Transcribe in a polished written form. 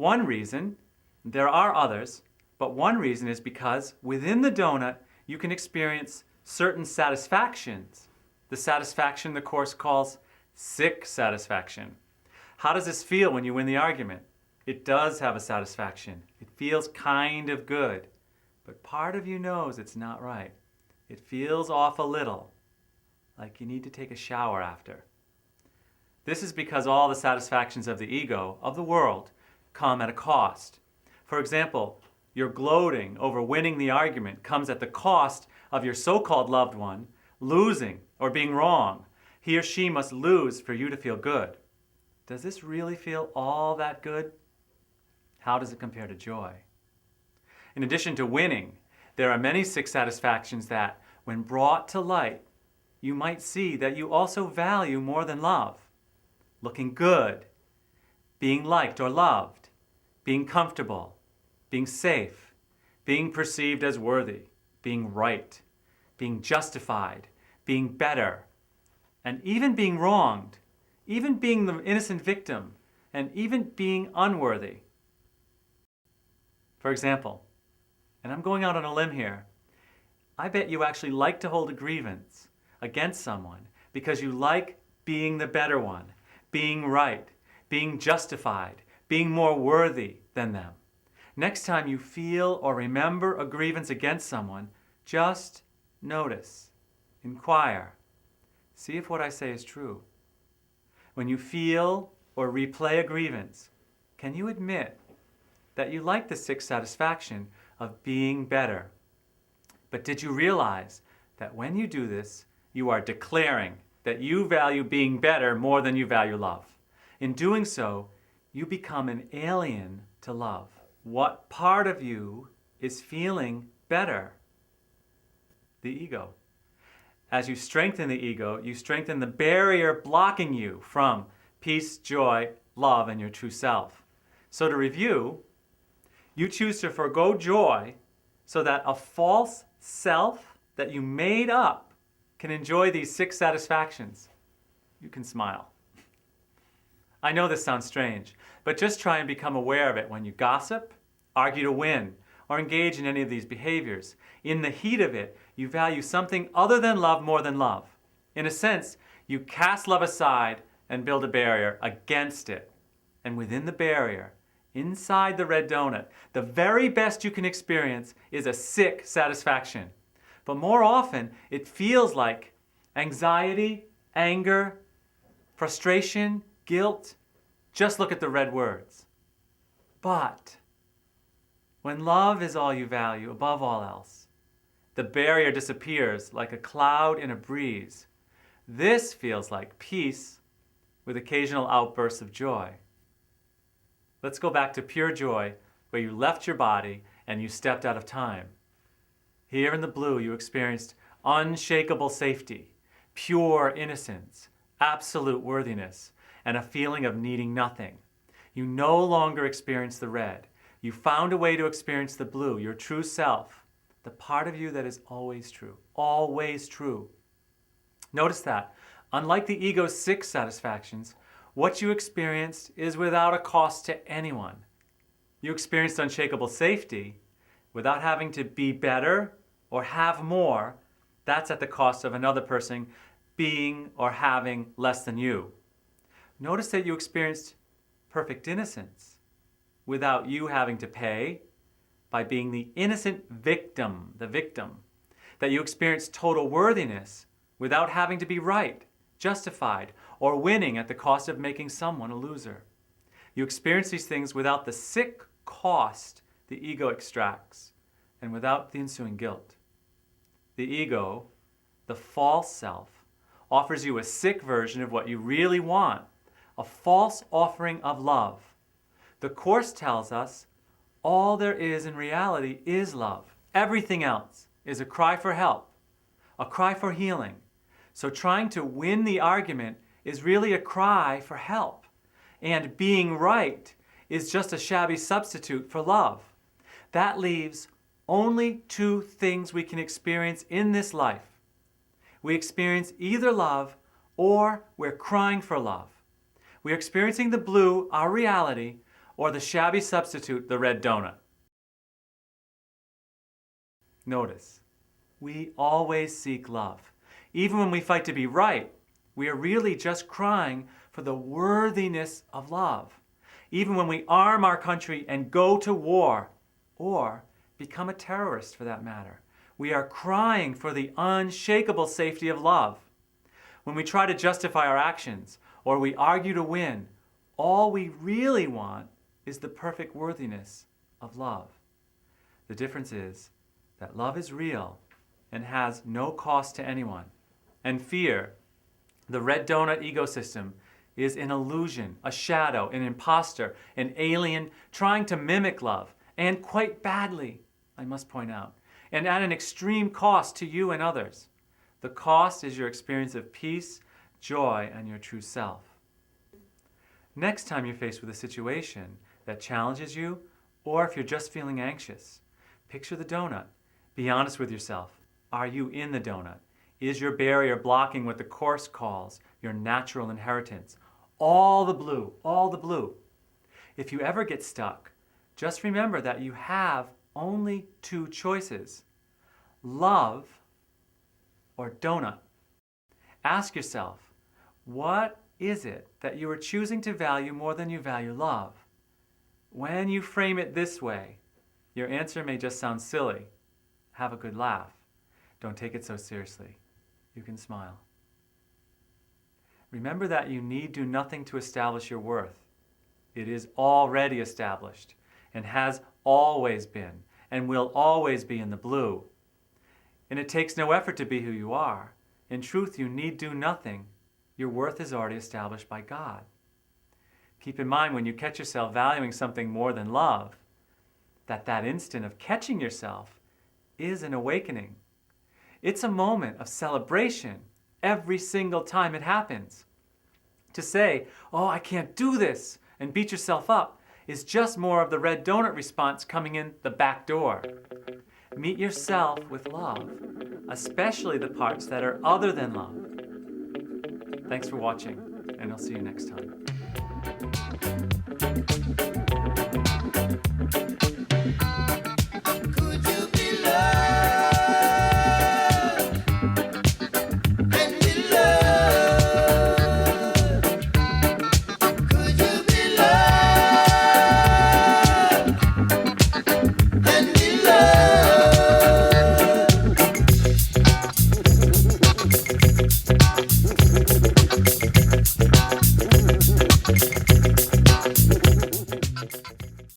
One reason, there are others, but one reason is because within the donut you can experience certain satisfactions. The satisfaction the Course calls sick satisfaction. How does this feel when you win the argument? It does have a satisfaction. It feels kind of good, but part of you knows it's not right. It feels off a little, like you need to take a shower after. This is because all the satisfactions of the ego, of the world, come at a cost. For example, your gloating over winning the argument comes at the cost of your so-called loved one losing or being wrong. He or she must lose for you to feel good. Does this really feel all that good? How does it compare to joy? In addition to winning, there are many sick satisfactions that, when brought to light, you might see that you also value more than love. Looking good, being liked or loved, being comfortable, being safe, being perceived as worthy, being right, being justified, being better, and even being wronged, even being the innocent victim, and even being unworthy. For example, and I'm going out on a limb here, I bet you actually like to hold a grievance against someone because you like being the better one, being right, being justified, being more worthy than them. Next time you feel or remember a grievance against someone, just notice, inquire, see if what I say is true. When you feel or replay a grievance, can you admit that you like the sick satisfaction of being better? But did you realize that when you do this, you are declaring that you value being better more than you value love? In doing so, you become an alien to love. What part of you is feeling better? The ego. As you strengthen the ego, you strengthen the barrier blocking you from peace, joy, love, and your true self. So to review, you choose to forgo joy so that a false self that you made up can enjoy these sick satisfactions. You can smile. I know this sounds strange, but just try and become aware of it when you gossip, argue to win, or engage in any of these behaviors. In the heat of it, you value something other than love more than love. In a sense, you cast love aside and build a barrier against it. And within the barrier, inside the red donut, the very best you can experience is a sick satisfaction. But more often, it feels like anxiety, anger, frustration, guilt. Just look at the red words. But when love is all you value above all else, the barrier disappears like a cloud in a breeze. This feels like peace with occasional outbursts of joy. Let's go back to pure joy, where you left your body and you stepped out of time. Here in the blue, you experienced unshakable safety, pure innocence, absolute worthiness, and a feeling of needing nothing. You no longer experience the red. You found a way to experience the blue, your true self, the part of you that is always true, always true. Notice that, unlike the ego's sick satisfactions, what you experienced is without a cost to anyone. You experienced unshakable safety without having to be better or have more. That's at the cost of another person being or having less than you. Notice that you experienced perfect innocence without you having to pay, by being the innocent victim, the victim. That you experienced total worthiness without having to be right, justified, or winning at the cost of making someone a loser. You experience these things without the sick cost the ego extracts, and without the ensuing guilt. The ego, the false self, offers you a sick version of what you really want, a false offering of love. The Course tells us all there is in reality is love. Everything else is a cry for help, a cry for healing. So trying to win the argument is really a cry for help. And being right is just a shabby substitute for love. That leaves only two things we can experience in this life. We experience either love or we're crying for love. We're experiencing the blue, our reality, or the shabby substitute, the red donut. Notice, we always seek love. Even when we fight to be right, we are really just crying for the worthiness of love. Even when we arm our country and go to war, or become a terrorist for that matter, we are crying for the unshakable safety of love. When we try to justify our actions, or we argue to win, all we really want is the perfect worthiness of love. The difference is that love is real and has no cost to anyone. And fear, the red donut ecosystem, is an illusion, a shadow, an imposter, an alien trying to mimic love, and quite badly, I must point out, and at an extreme cost to you and others. The cost is your experience of peace, joy, and your true self. Next time you're faced with a situation that challenges you, or if you're just feeling anxious, picture the donut. Be honest with yourself. Are you in the donut? Is your barrier blocking what the Course calls your natural inheritance? All the blue, all the blue. If you ever get stuck, just remember that you have only two choices: love or donut. Ask yourself, what is it that you are choosing to value more than you value love? When you frame it this way, your answer may just sound silly. Have a good laugh. Don't take it so seriously. You can smile. Remember that you need do nothing to establish your worth. It is already established and has always been and will always be in the blue. And it takes no effort to be who you are. In truth, you need do nothing. Your worth is already established by God. Keep in mind when you catch yourself valuing something more than love, that instant of catching yourself is an awakening. It's a moment of celebration every single time it happens. To say, oh, I can't do this, and beat yourself up is just more of the red donut response coming in the back door. Meet yourself with love, especially the parts that are other than love. Thanks for watching, and I'll see you next time.